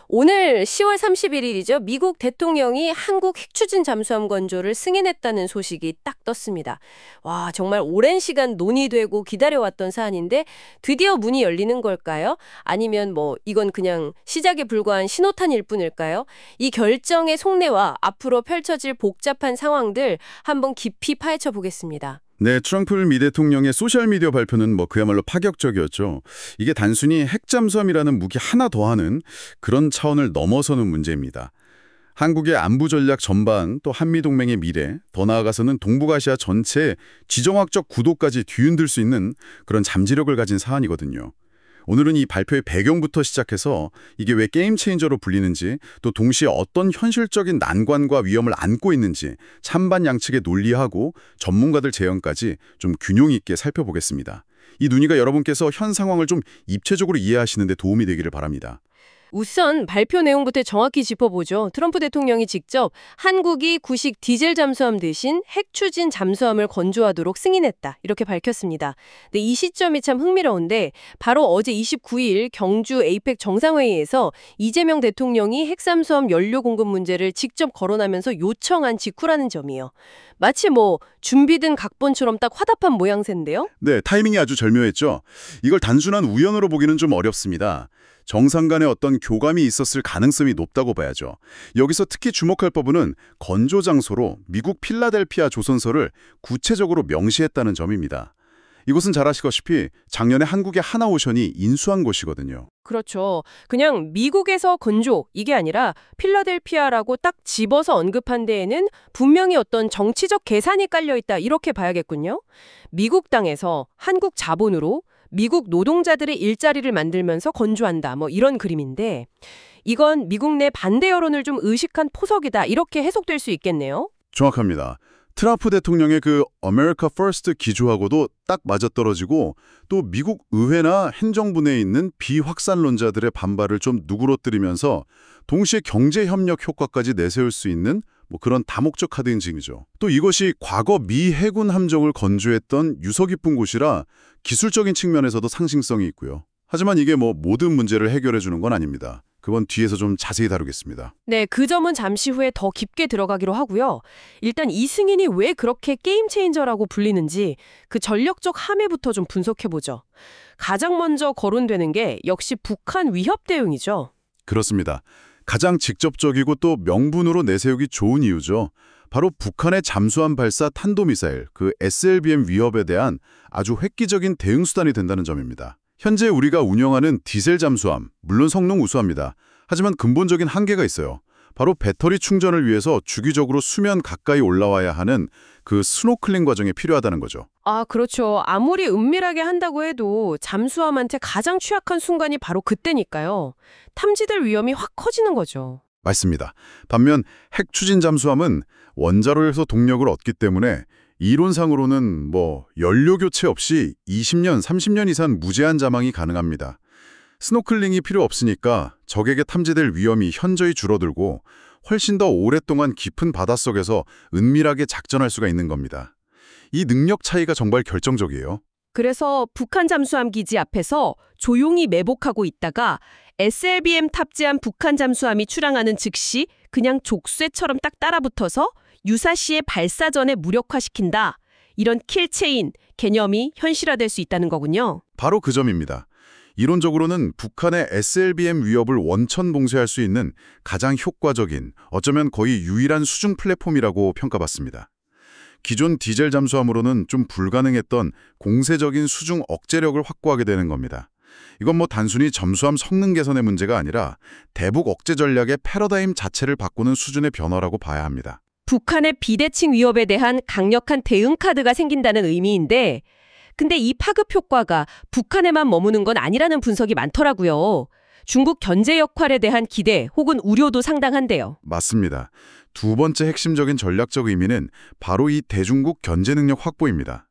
오늘 10월 31일이죠. 미국 대통령이 한국 핵추진 잠수함 건조를 승인했다는 소식이 딱 떴습니다. 와, 정말 오랜 시간 논의되고 기다려왔던 사안인데 드디어 문이 열리는 걸까요? 아니면 이건 그냥 시작에 불과한 신호탄일 뿐일까요? 이 결정의 속내와 앞으로 펼쳐질 복잡한 상황들 한번 깊이 파헤쳐 보겠습니다. 네, 트럼프 미 대통령의 소셜미디어 발표는 그야말로 파격적이었죠. 이게 단순히 핵잠수함이라는 무기 하나 더하는 그런 차원을 넘어서는 문제입니다. 한국의 안보 전략 전반, 또 한미동맹의 미래, 더 나아가서는 동북아시아 전체의 지정학적 구도까지 뒤흔들 수 있는 그런 잠재력을 가진 사안이거든요. 오늘은 이 발표의 배경부터 시작해서 이게 왜 게임 체인저로 불리는지, 또 동시에 어떤 현실적인 난관과 위험을 안고 있는지 찬반 양측에 논리하고 전문가들 재현까지 좀 균형 있게 살펴보겠습니다. 이 논의가 여러분께서 현 상황을 좀 입체적으로 이해하시는 데 도움이 되기를 바랍니다. 우선 발표 내용부터 정확히 짚어보죠. 트럼프 대통령이 직접 한국이 구식 디젤 잠수함 대신 핵추진 잠수함을 건조하도록 승인했다, 이렇게 밝혔습니다. 근데 이 시점이 참 흥미로운데 바로 어제 29일 경주 에이펙 정상회의에서 이재명 대통령이 핵잠수함 연료 공급 문제를 직접 거론하면서 요청한 직후라는 점이에요. 마치 준비된 각본처럼 딱 화답한 모양새인데요. 네, 타이밍이 아주 절묘했죠. 이걸 단순한 우연으로 보기는 좀 어렵습니다. 정상 간의 어떤 교감이 있었을 가능성이 높다고 봐야죠. 여기서 특히 주목할 부분은 건조 장소로 미국 필라델피아 조선소를 구체적으로 명시했다는 점입니다. 이곳은 잘 아시다시피 작년에 한국의 하나오션이 인수한 곳이거든요. 그렇죠. 그냥 미국에서 건조, 이게 아니라 필라델피아라고 딱 집어서 언급한 데에는 분명히 어떤 정치적 계산이 깔려있다, 이렇게 봐야겠군요. 미국 땅에서 한국 자본으로 미국 노동자들의 일자리를 만들면서 건조한다, 이런 그림인데 이건 미국 내 반대 여론을 좀 의식한 포석이다, 이렇게 해석될 수 있겠네요. 정확합니다. 트럼프 대통령의 그 America First 기조하고도 딱 맞아떨어지고 또 미국 의회나 행정부 내에 있는 비확산론자들의 반발을 좀 누그러뜨리면서 동시에 경제협력 효과까지 내세울 수 있는 그런 다목적 카드 인증이죠. 또 이것이 과거 미 해군 함정을 건조했던 유서 깊은 곳이라 기술적인 측면에서도 상징성이 있고요. 하지만 이게 모든 문제를 해결해 주는 건 아닙니다. 그건 뒤에서 좀 자세히 다루겠습니다. 네, 그 점은 잠시 후에 더 깊게 들어가기로 하고요. 일단 이 승인이 왜 그렇게 게임 체인저라고 불리는지 그 전력적 함의부터 좀 분석해보죠. 가장 먼저 거론되는 게 역시 북한 위협 대응이죠. 그렇습니다. 가장 직접적이고 또 명분으로 내세우기 좋은 이유죠. 바로 북한의 잠수함 발사 탄도미사일, 그 SLBM 위협에 대한 아주 획기적인 대응 수단이 된다는 점입니다. 현재 우리가 운영하는 디젤 잠수함, 물론 성능 우수합니다. 하지만 근본적인 한계가 있어요. 바로 배터리 충전을 위해서 주기적으로 수면 가까이 올라와야 하는 그 스노클링 과정이 필요하다는 거죠. 아, 그렇죠. 아무리 은밀하게 한다고 해도 잠수함한테 가장 취약한 순간이 바로 그때니까요. 탐지될 위험이 확 커지는 거죠. 맞습니다. 반면 핵 추진 잠수함은 원자로에서 동력을 얻기 때문에 이론상으로는 연료 교체 없이 20년, 30년 이상 무제한 자망이 가능합니다. 스노클링이 필요 없으니까 적에게 탐지될 위험이 현저히 줄어들고 훨씬 더 오랫동안 깊은 바닷속에서 은밀하게 작전할 수가 있는 겁니다. 이 능력 차이가 정말 결정적이에요. 그래서 북한 잠수함 기지 앞에서 조용히 매복하고 있다가 SLBM 탑재한 북한 잠수함이 출항하는 즉시 그냥 족쇄처럼 딱 따라붙어서 유사시의 발사 전에 무력화시킨다. 이런 킬체인 개념이 현실화될 수 있다는 거군요. 바로 그 점입니다. 이론적으로는 북한의 SLBM 위협을 원천 봉쇄할 수 있는 가장 효과적인, 어쩌면 거의 유일한 수중 플랫폼이라고 평가받습니다. 기존 디젤 잠수함으로는 좀 불가능했던 공세적인 수중 억제력을 확보하게 되는 겁니다. 이건 단순히 잠수함 성능 개선의 문제가 아니라 대북 억제 전략의 패러다임 자체를 바꾸는 수준의 변화라고 봐야 합니다. 북한의 비대칭 위협에 대한 강력한 대응 카드가 생긴다는 의미인데 근데 이 파급 효과가 북한에만 머무는 건 아니라는 분석이 많더라고요. 중국 견제 역할에 대한 기대 혹은 우려도 상당한데요. 맞습니다. 두 번째 핵심적인 전략적 의미는 바로 이 대중국 견제 능력 확보입니다.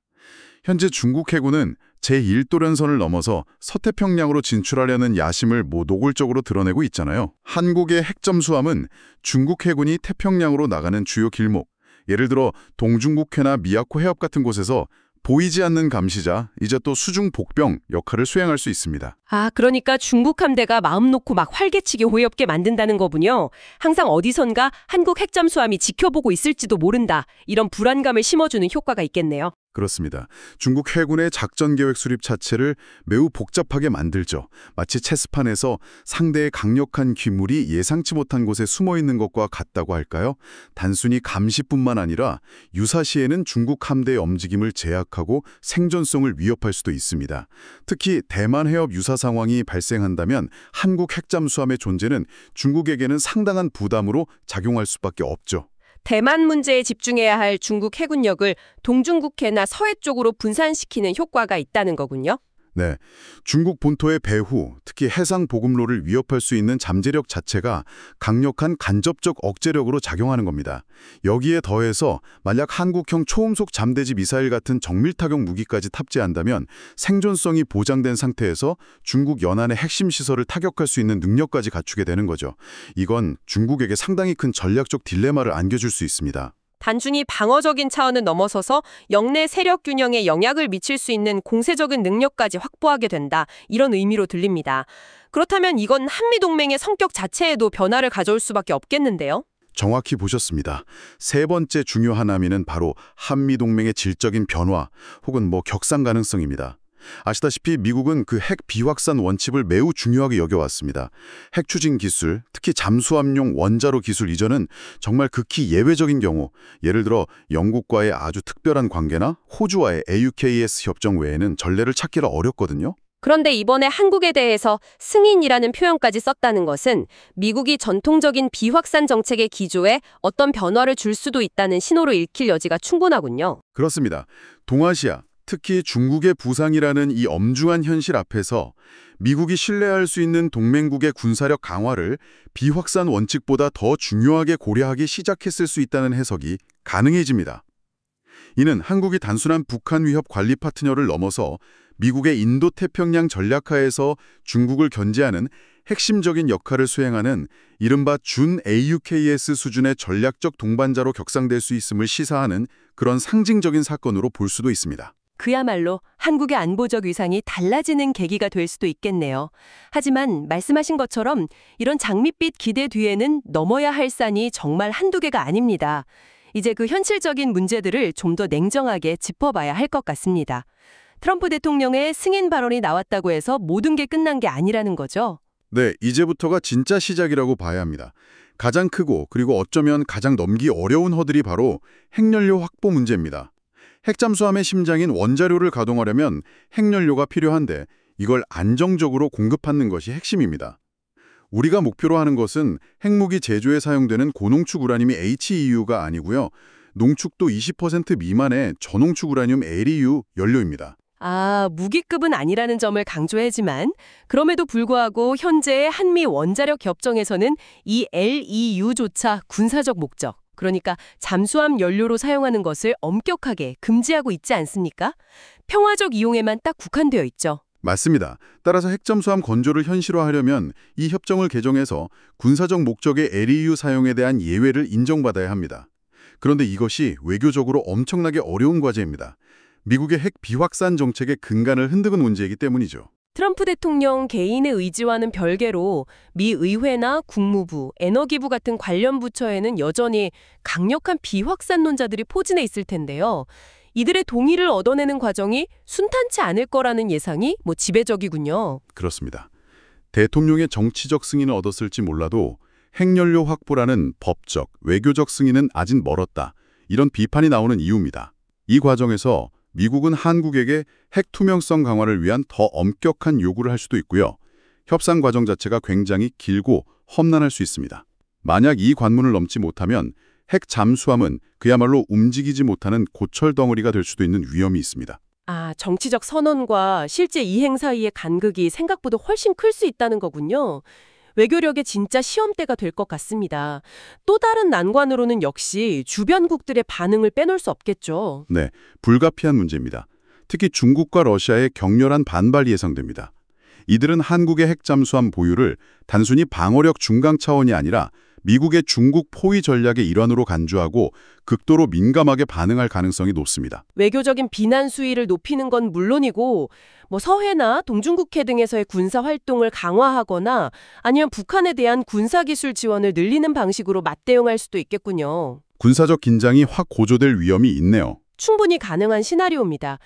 현재 중국 해군은 제1도련선을 넘어서 서태평양으로 진출하려는 야심을 노골적으로 드러내고 있잖아요. 한국의 핵잠수함은 중국 해군이 태평양으로 나가는 주요 길목, 예를 들어 동중국해나 미야코 해협 같은 곳에서 보이지 않는 감시자, 이제 또 수중 복병 역할을 수행할 수 있습니다. 아, 그러니까 중국 함대가 마음 놓고 막 활개치게 호위없게 만든다는 거군요. 항상 어디선가 한국 핵잠수함이 지켜보고 있을지도 모른다. 이런 불안감을 심어주는 효과가 있겠네요. 그렇습니다. 중국 해군의 작전 계획 수립 자체를 매우 복잡하게 만들죠. 마치 체스판에서 상대의 강력한 기물이 예상치 못한 곳에 숨어 있는 것과 같다고 할까요? 단순히 감시뿐만 아니라 유사시에는 중국 함대의 움직임을 제약하고 생존성을 위협할 수도 있습니다. 특히 대만 해협 유사 상황이 발생한다면 한국 핵잠수함의 존재는 중국에게는 상당한 부담으로 작용할 수밖에 없죠. 대만 문제에 집중해야 할 중국 해군력을 동중국해나 서해 쪽으로 분산시키는 효과가 있다는 거군요. 네, 중국 본토의 배후, 특히 해상 보급로를 위협할 수 있는 잠재력 자체가 강력한 간접적 억제력으로 작용하는 겁니다. 여기에 더해서 만약 한국형 초음속 잠대지 미사일 같은 정밀 타격 무기까지 탑재한다면 생존성이 보장된 상태에서 중국 연안의 핵심 시설을 타격할 수 있는 능력까지 갖추게 되는 거죠. 이건 중국에게 상당히 큰 전략적 딜레마를 안겨줄 수 있습니다. 단순히 방어적인 차원을 넘어서서 영내 세력 균형에 영향을 미칠 수 있는 공세적인 능력까지 확보하게 된다. 이런 의미로 들립니다. 그렇다면 이건 한미동맹의 성격 자체에도 변화를 가져올 수밖에 없겠는데요. 정확히 보셨습니다. 세 번째 중요한 함의는 바로 한미동맹의 질적인 변화 혹은 격상 가능성입니다. 아시다시피 미국은 그 핵 비확산 원칙을 매우 중요하게 여겨왔습니다. 핵 추진 기술, 특히 잠수함용 원자로 기술 이전은 정말 극히 예외적인 경우, 예를 들어 영국과의 아주 특별한 관계나 호주와의 AUKUS 협정 외에는 전례를 찾기가 어렵거든요. 그런데 이번에 한국에 대해서 승인이라는 표현까지 썼다는 것은 미국이 전통적인 비확산 정책의 기조에 어떤 변화를 줄 수도 있다는 신호로 읽힐 여지가 충분하군요. 그렇습니다. 동아시아, 특히 중국의 부상이라는 이 엄중한 현실 앞에서 미국이 신뢰할 수 있는 동맹국의 군사력 강화를 비확산 원칙보다 더 중요하게 고려하기 시작했을 수 있다는 해석이 가능해집니다. 이는 한국이 단순한 북한 위협 관리 파트너를 넘어서 미국의 인도태평양 전략하에서 중국을 견제하는 핵심적인 역할을 수행하는 이른바 준 AUKUS 수준의 전략적 동반자로 격상될 수 있음을 시사하는 그런 상징적인 사건으로 볼 수도 있습니다. 그야말로 한국의 안보적 위상이 달라지는 계기가 될 수도 있겠네요. 하지만 말씀하신 것처럼 이런 장밋빛 기대 뒤에는 넘어야 할 산이 정말 한두 개가 아닙니다. 이제 그 현실적인 문제들을 좀 더 냉정하게 짚어봐야 할 것 같습니다. 트럼프 대통령의 승인 발언이 나왔다고 해서 모든 게 끝난 게 아니라는 거죠. 네, 이제부터가 진짜 시작이라고 봐야 합니다. 가장 크고 그리고 어쩌면 가장 넘기 어려운 허들이 바로 핵연료 확보 문제입니다. 핵잠수함의 심장인 원자로를 가동하려면 핵연료가 필요한데 이걸 안정적으로 공급하는 것이 핵심입니다. 우리가 목표로 하는 것은 핵무기 제조에 사용되는 고농축 우라늄이 HEU가 아니고요. 농축도 20% 미만의 저농축 우라늄 LEU 연료입니다. 아, 무기급은 아니라는 점을 강조하지만 그럼에도 불구하고 현재의 한미 원자력 협정에서는 이 LEU조차 군사적 목적, 그러니까 잠수함 연료로 사용하는 것을 엄격하게 금지하고 있지 않습니까? 평화적 이용에만 딱 국한되어 있죠. 맞습니다. 따라서 핵잠수함 건조를 현실화하려면 이 협정을 개정해서 군사적 목적의 LEU 사용에 대한 예외를 인정받아야 합니다. 그런데 이것이 외교적으로 엄청나게 어려운 과제입니다. 미국의 핵 비확산 정책의 근간을 흔드는 문제이기 때문이죠. 트럼프 대통령 개인의 의지와는 별개로 미 의회나 국무부, 에너기부 같은 관련 부처에는 여전히 강력한 비확산론자들이 포진해 있을 텐데요. 이들의 동의를 얻어내는 과정이 순탄치 않을 거라는 예상이 지배적이군요. 그렇습니다. 대통령의 정치적 승인을 얻었을지 몰라도 핵연료 확보라는 법적, 외교적 승인은 아직 멀었다. 이런 비판이 나오는 이유입니다. 이 과정에서 미국은 한국에게 핵 투명성 강화를 위한 더 엄격한 요구를 할 수도 있고요. 협상 과정 자체가 굉장히 길고 험난할 수 있습니다. 만약 이 관문을 넘지 못하면 핵 잠수함은 그야말로 움직이지 못하는 고철 덩어리가 될 수도 있는 위험이 있습니다. 아, 정치적 선언과 실제 이행 사이의 간극이 생각보다 훨씬 클 수 있다는 거군요. 외교력의 진짜 시험대가 될 것 같습니다. 또 다른 난관으로는 역시 주변국들의 반응을 빼놓을 수 없겠죠. 네, 불가피한 문제입니다. 특히 중국과 러시아의 격렬한 반발이 예상됩니다. 이들은 한국의 핵잠수함 보유를 단순히 방어력 중강 차원이 아니라 미국의 중국 포위 전략의 일환으로 간주하고 극도로 민감하게 반응할 가능성이 높습니다. 외교적인 비난 수위를 높이는 건 물론이고 서해나 동중국해 등에서의 군사 활동을 강화하거나 아니면 북한에 대한 군사기술 지원을 늘리는 방식으로 맞대응할 수도 있겠군요. 군사적 긴장이 확 고조될 위험이 있네요. 충분히 가능한 시나리오입니다.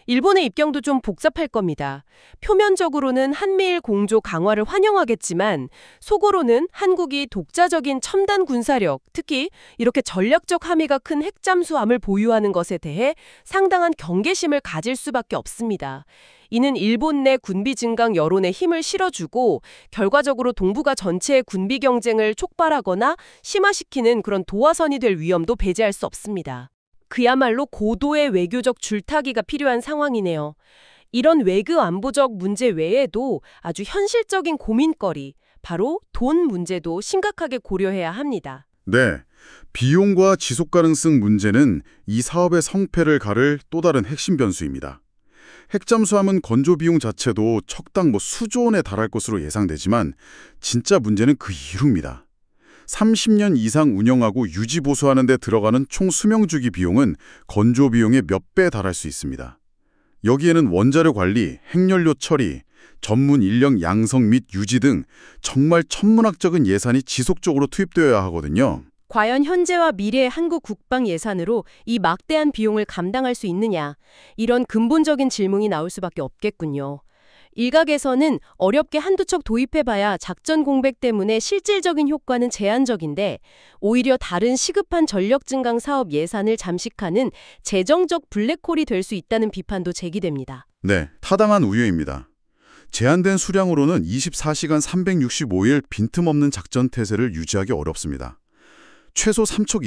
일본의 입장도 좀 복잡할 겁니다. 표면적으로는 한미일 공조 강화를 환영하겠지만 속으로는 한국이 독자적인 첨단 군사력, 특히 이렇게 전략적 함의가 큰 핵잠수함을 보유하는 것에 대해 상당한 경계심을 가질 수밖에 없습니다. 이는 일본 내 군비 증강 여론에 힘을 실어주고 결과적으로 동북아 전체의 군비 경쟁을 촉발하거나 심화시키는 그런 도화선이 될 위험도 배제할 수 없습니다. 그야말로 고도의 외교적 줄타기가 필요한 상황이네요. 이런 외교 안보적 문제 외에도 아주 현실적인 고민거리, 바로 돈 문제도 심각하게 고려해야 합니다. 네, 비용과 지속 가능성 문제는 이 사업의 성패를 가를 또 다른 핵심 변수입니다. 핵잠수함은 건조 비용 자체도 척당 수조 원에 달할 것으로 예상되지만 진짜 문제는 그 이후입니다. 30년 이상 운영하고 유지 보수하는 데 들어가는 총 수명주기 비용은 건조 비용의 몇 배에 달할 수 있습니다. 여기에는 원자료 관리, 핵연료 처리, 전문 인력 양성 및 유지 등 정말 천문학적인 예산이 지속적으로 투입되어야 하거든요. 과연 현재와 미래의 한국 국방 예산으로 이 막대한 비용을 감당할 수 있느냐, 이런 근본적인 질문이 나올 수밖에 없겠군요. 일각에서는 어렵게 한두 척 도입해봐야 작전 공백 때문에 실질적인 효과는 제한적인데 오히려 다른 시급한 전력 증강 사업 예산을 잠식하는 재정적 블랙홀이 될 수 있다는 비판도 제기됩니다. 네, 타당한 우려입니다. 제한된 수량으로는 24시간 365일 빈틈없는 작전 태세를 유지하기 어렵습니다. 최소 3척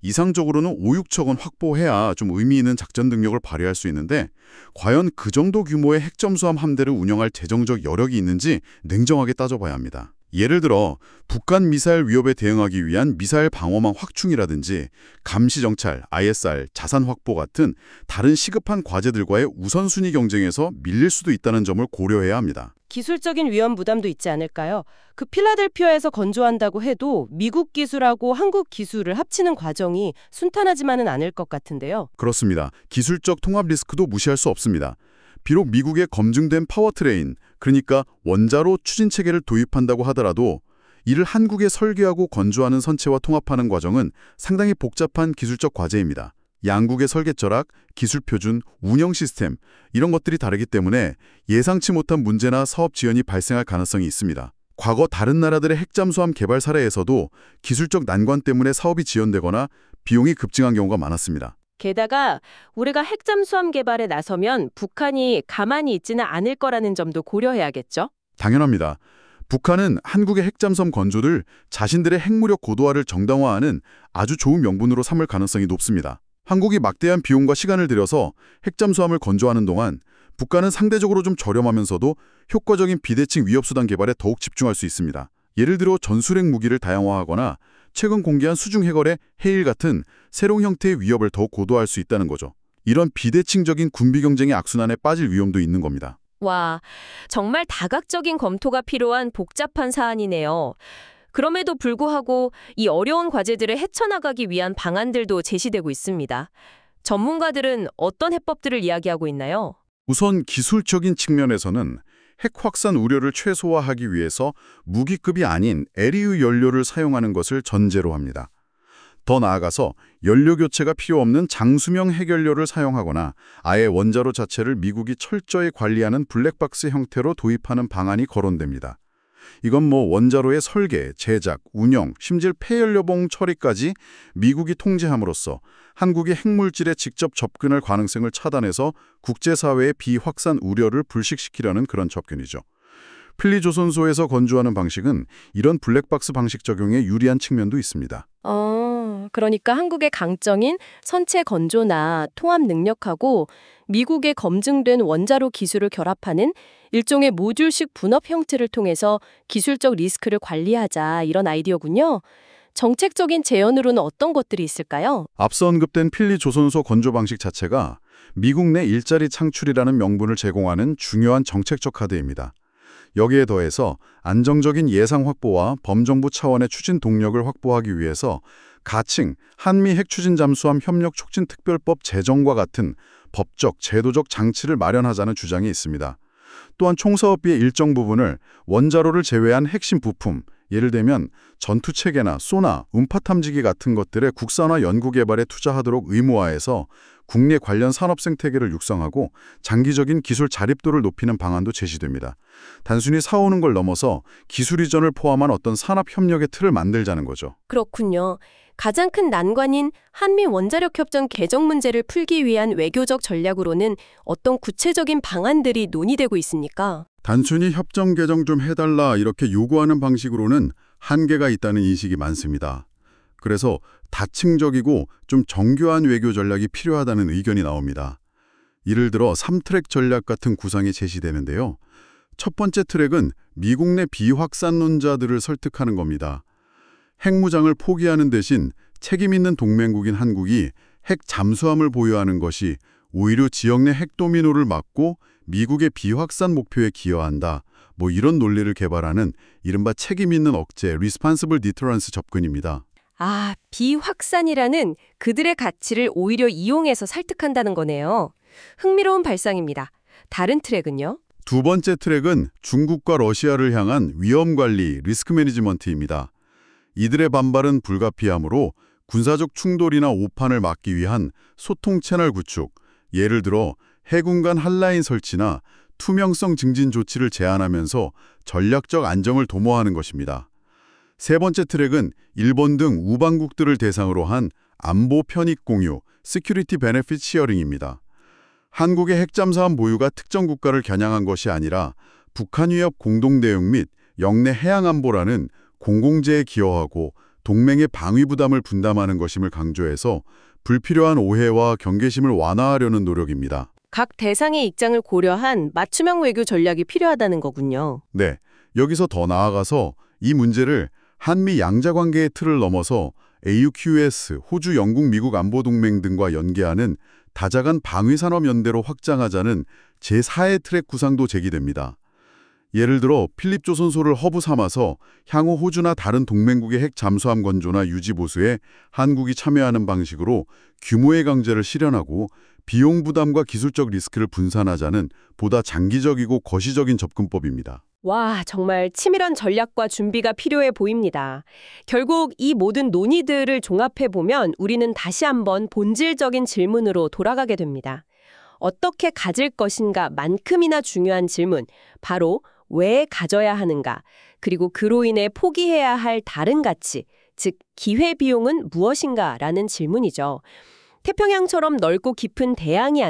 이상적으로는 5, 6척은 확보해야 좀 의미 있는 작전 능력을 발휘할 수 있는데 과연 그 정도 규모의 핵잠수함 함대를 운영할 재정적 여력이 있는지 냉정하게 따져봐야 합니다. 예를 들어 북한 미사일 위협에 대응하기 위한 미사일 방어망 확충이라든지 감시 정찰, ISR, 자산 확보 같은 다른 시급한 과제들과의 우선순위 경쟁에서 밀릴 수도 있다는 점을 고려해야 합니다. 기술적인 위험 부담도 있지 않을까요? 그 필라델피아에서 건조한다고 해도 미국 기술하고 한국 기술을 합치는 과정이 순탄하지만은 않을 것 같은데요. 그렇습니다. 기술적 통합 리스크도 무시할 수 없습니다. 비록 미국의 검증된 파워트레인, 그러니까 원자로 추진 체계를 도입한다고 하더라도 이를 한국에 설계하고 건조하는 선체와 통합하는 과정은 상당히 복잡한 기술적 과제입니다. 양국의 설계 철학, 기술 표준, 운영 시스템 이런 것들이 다르기 때문에 예상치 못한 문제나 사업 지연이 발생할 가능성이 있습니다. 과거 다른 나라들의 핵잠수함 개발 사례에서도 기술적 난관 때문에 사업이 지연되거나 비용이 급증한 경우가 많았습니다. 게다가 우리가 핵잠수함 개발에 나서면 북한이 가만히 있지는 않을 거라는 점도 고려해야겠죠? 당연합니다. 북한은 한국의 핵잠수함 건조를 자신들의 핵무력 고도화를 정당화하는 아주 좋은 명분으로 삼을 가능성이 높습니다. 한국이 막대한 비용과 시간을 들여서 핵잠수함을 건조하는 동안 북한은 상대적으로 좀 저렴하면서도 효과적인 비대칭 위협수단 개발에 더욱 집중할 수 있습니다. 예를 들어 전술핵 무기를 다양화하거나 최근 공개한 수중 핵월의 해일 같은 새로운 형태의 위협을 더욱 고도화할 수 있다는 거죠. 이런 비대칭적인 군비 경쟁의 악순환에 빠질 위험도 있는 겁니다. 와, 정말 다각적인 검토가 필요한 복잡한 사안이네요. 그럼에도 불구하고 이 어려운 과제들을 헤쳐나가기 위한 방안들도 제시되고 있습니다. 전문가들은 어떤 해법들을 이야기하고 있나요? 우선 기술적인 측면에서는 핵 확산 우려를 최소화하기 위해서 무기급이 아닌 LEU 연료를 사용하는 것을 전제로 합니다. 더 나아가서 연료 교체가 필요 없는 장수명 핵연료를 사용하거나 아예 원자로 자체를 미국이 철저히 관리하는 블랙박스 형태로 도입하는 방안이 거론됩니다. 이건 원자로의 설계, 제작, 운영, 심지어 폐연료봉 처리까지 미국이 통제함으로써 한국이 핵물질에 직접 접근할 가능성을 차단해서 국제사회의 비확산 우려를 불식시키려는 그런 접근이죠. 필리조선소에서 건조하는 방식은 이런 블랙박스 방식 적용에 유리한 측면도 있습니다. 그러니까 한국의 강점인 선체 건조나 통합 능력하고 미국의 검증된 원자로 기술을 결합하는 일종의 모듈식 분업 형태를 통해서 기술적 리스크를 관리하자, 이런 아이디어군요. 정책적인 제언으로는 어떤 것들이 있을까요? 앞서 언급된 필리조선소 건조 방식 자체가 미국 내 일자리 창출이라는 명분을 제공하는 중요한 정책적 카드입니다. 여기에 더해서 안정적인 예상 확보와 범정부 차원의 추진 동력을 확보하기 위해서 가칭 한미 핵추진 잠수함 협력 촉진 특별법 제정과 같은 법적, 제도적 장치를 마련하자는 주장이 있습니다. 또한 총사업비의 일정 부분을 원자로를 제외한 핵심 부품, 예를 들면 전투체계나 소나, 음파 탐지기 같은 것들의 국산화 연구개발에 투자하도록 의무화해서 국내 관련 산업 생태계를 육성하고 장기적인 기술 자립도를 높이는 방안도 제시됩니다. 단순히 사오는 걸 넘어서 기술 이전을 포함한 어떤 산업협력의 틀을 만들자는 거죠. 그렇군요. 가장 큰 난관인 한미 원자력 협정 개정 문제를 풀기 위한 외교적 전략으로는 어떤 구체적인 방안들이 논의되고 있습니까? 단순히 협정 개정 좀 해달라 이렇게 요구하는 방식으로는 한계가 있다는 인식이 많습니다. 그래서 다층적이고 좀 정교한 외교 전략이 필요하다는 의견이 나옵니다. 예를 들어 3트랙 전략 같은 구상이 제시되는데요. 첫 번째 트랙은 미국 내 비확산론자들을 설득하는 겁니다. 핵무장을 포기하는 대신 책임 있는 동맹국인 한국이 핵 잠수함을 보유하는 것이 오히려 지역 내 핵 도미노를 막고 미국의 비확산 목표에 기여한다. 이런 논리를 개발하는 이른바 책임 있는 억제, Responsible Deterrence 접근입니다. 아, 비확산이라는 그들의 가치를 오히려 이용해서 설득한다는 거네요. 흥미로운 발상입니다. 다른 트랙은요? 두 번째 트랙은 중국과 러시아를 향한 위험관리, 리스크 매니지먼트입니다. 이들의 반발은 불가피하므로 군사적 충돌이나 오판을 막기 위한 소통 채널 구축, 예를 들어 해군 간 핫라인 설치나 투명성 증진 조치를 제안하면서 전략적 안정을 도모하는 것입니다. 세 번째 트랙은 일본 등 우방국들을 대상으로 한 안보 편익 공유, Security Benefit Sharing입니다. 한국의 핵잠수함 보유가 특정 국가를 겨냥한 것이 아니라 북한 위협 공동 대응 및 영내 해양 안보라는 공공재에 기여하고 동맹의 방위 부담을 분담하는 것임을 강조해서 불필요한 오해와 경계심을 완화하려는 노력입니다. 각 대상의 입장을 고려한 맞춤형 외교 전략이 필요하다는 거군요. 네, 여기서 더 나아가서 이 문제를 한미 양자관계의 틀을 넘어서 AUKUS, 호주, 영국, 미국 안보동맹 등과 연계하는 다자간 방위산업연대로 확장하자는 제4의 트랙 구상도 제기됩니다. 예를 들어 필립조선소를 허브 삼아서 향후 호주나 다른 동맹국의 핵 잠수함 건조나 유지 보수에 한국이 참여하는 방식으로 규모의 강제를 실현하고 비용 부담과 기술적 리스크를 분산하자는 보다 장기적이고 거시적인 접근법입니다. 와, 정말 치밀한 전략과 준비가 필요해 보입니다. 결국 이 모든 논의들을 종합해보면 우리는 다시 한번 본질적인 질문으로 돌아가게 됩니다. 어떻게 가질 것인가 만큼이나 중요한 질문, 바로 왜 가져야 하는가, 그리고 그로 인해 포기해야 할 다른 가치, 즉 기회비용은 무엇인가라는 질문이죠. 태평양처럼 넓고 깊은 대양이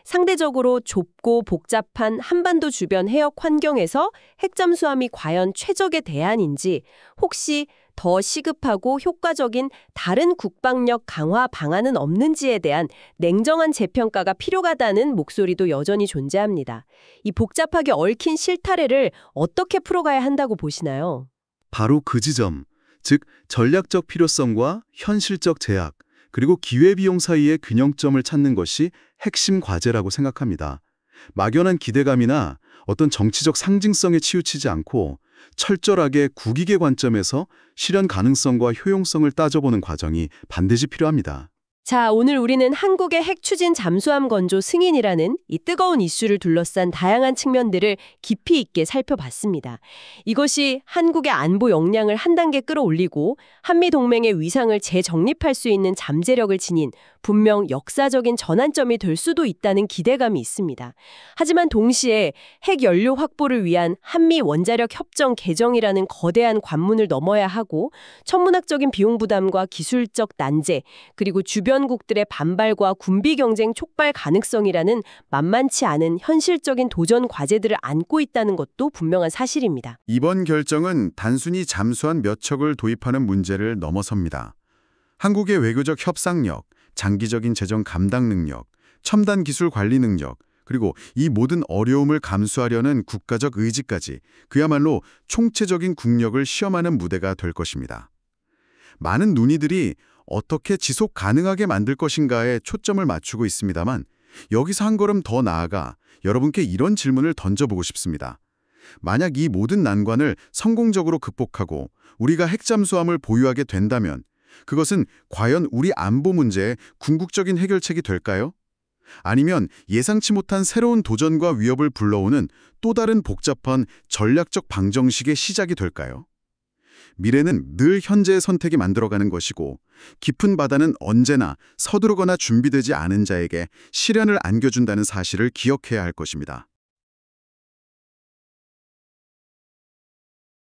상대적으로 좁고 복잡한 한반도 주변 해역 환경에서 핵잠수함이 과연 최적의 대안인지, 혹시 더 시급하고 효과적인 다른 국방력 강화 방안은 없는지에 대한 냉정한 재평가가 필요하다는 목소리도 여전히 존재합니다. 이 복잡하게 얽힌 실타래를 어떻게 풀어가야 한다고 보시나요? 바로 그 지점, 즉 전략적 필요성과 현실적 제약, 그리고 기회비용 사이의 균형점을 찾는 것이 핵심 과제라고 생각합니다. 막연한 기대감이나 어떤 정치적 상징성에 치우치지 않고 철저하게 국익의 관점에서 실현 가능성과 효용성을 따져보는 과정이 반드시 필요합니다. 자, 오늘 우리는 한국의 핵추진 잠수함 건조 승인이라는 이 뜨거운 이슈를 둘러싼 다양한 측면들을 깊이 있게 살펴봤습니다. 이것이 한국의 안보 역량을 한 단계 끌어올리고 한미동맹의 위상을 재정립할 수 있는 잠재력을 지닌 분명 역사적인 전환점이 될 수도 있다는 기대감이 있습니다. 하지만 동시에 핵연료 확보를 위한 한미 원자력 협정 개정이라는 거대한 관문을 넘어야 하고 천문학적인 비용 부담과 기술적 난제, 그리고 주변국들의 반발과 군비 경쟁 촉발 가능성이라는 만만치 않은 현실적인 도전 과제들을 안고 있다는 것도 분명한 사실입니다. 이번 결정은 단순히 잠수함 몇 척을 도입하는 문제를 넘어섭니다. 한국의 외교적 협상력, 장기적인 재정 감당 능력, 첨단 기술 관리 능력, 그리고 이 모든 어려움을 감수하려는 국가적 의지까지 그야말로 총체적인 국력을 시험하는 무대가 될 것입니다. 많은 논의들이 어떻게 지속 가능하게 만들 것인가에 초점을 맞추고 있습니다만 여기서 한 걸음 더 나아가 여러분께 이런 질문을 던져보고 싶습니다. 만약 이 모든 난관을 성공적으로 극복하고 우리가 핵잠수함을 보유하게 된다면 그것은 과연 우리 안보 문제의 궁극적인 해결책이 될까요? 아니면 예상치 못한 새로운 도전과 위협을 불러오는 또 다른 복잡한 전략적 방정식의 시작이 될까요? 미래는 늘 현재의 선택이 만들어가는 것이고 깊은 바다는 언제나 서두르거나 준비되지 않은 자에게 시련을 안겨준다는 사실을 기억해야 할 것입니다.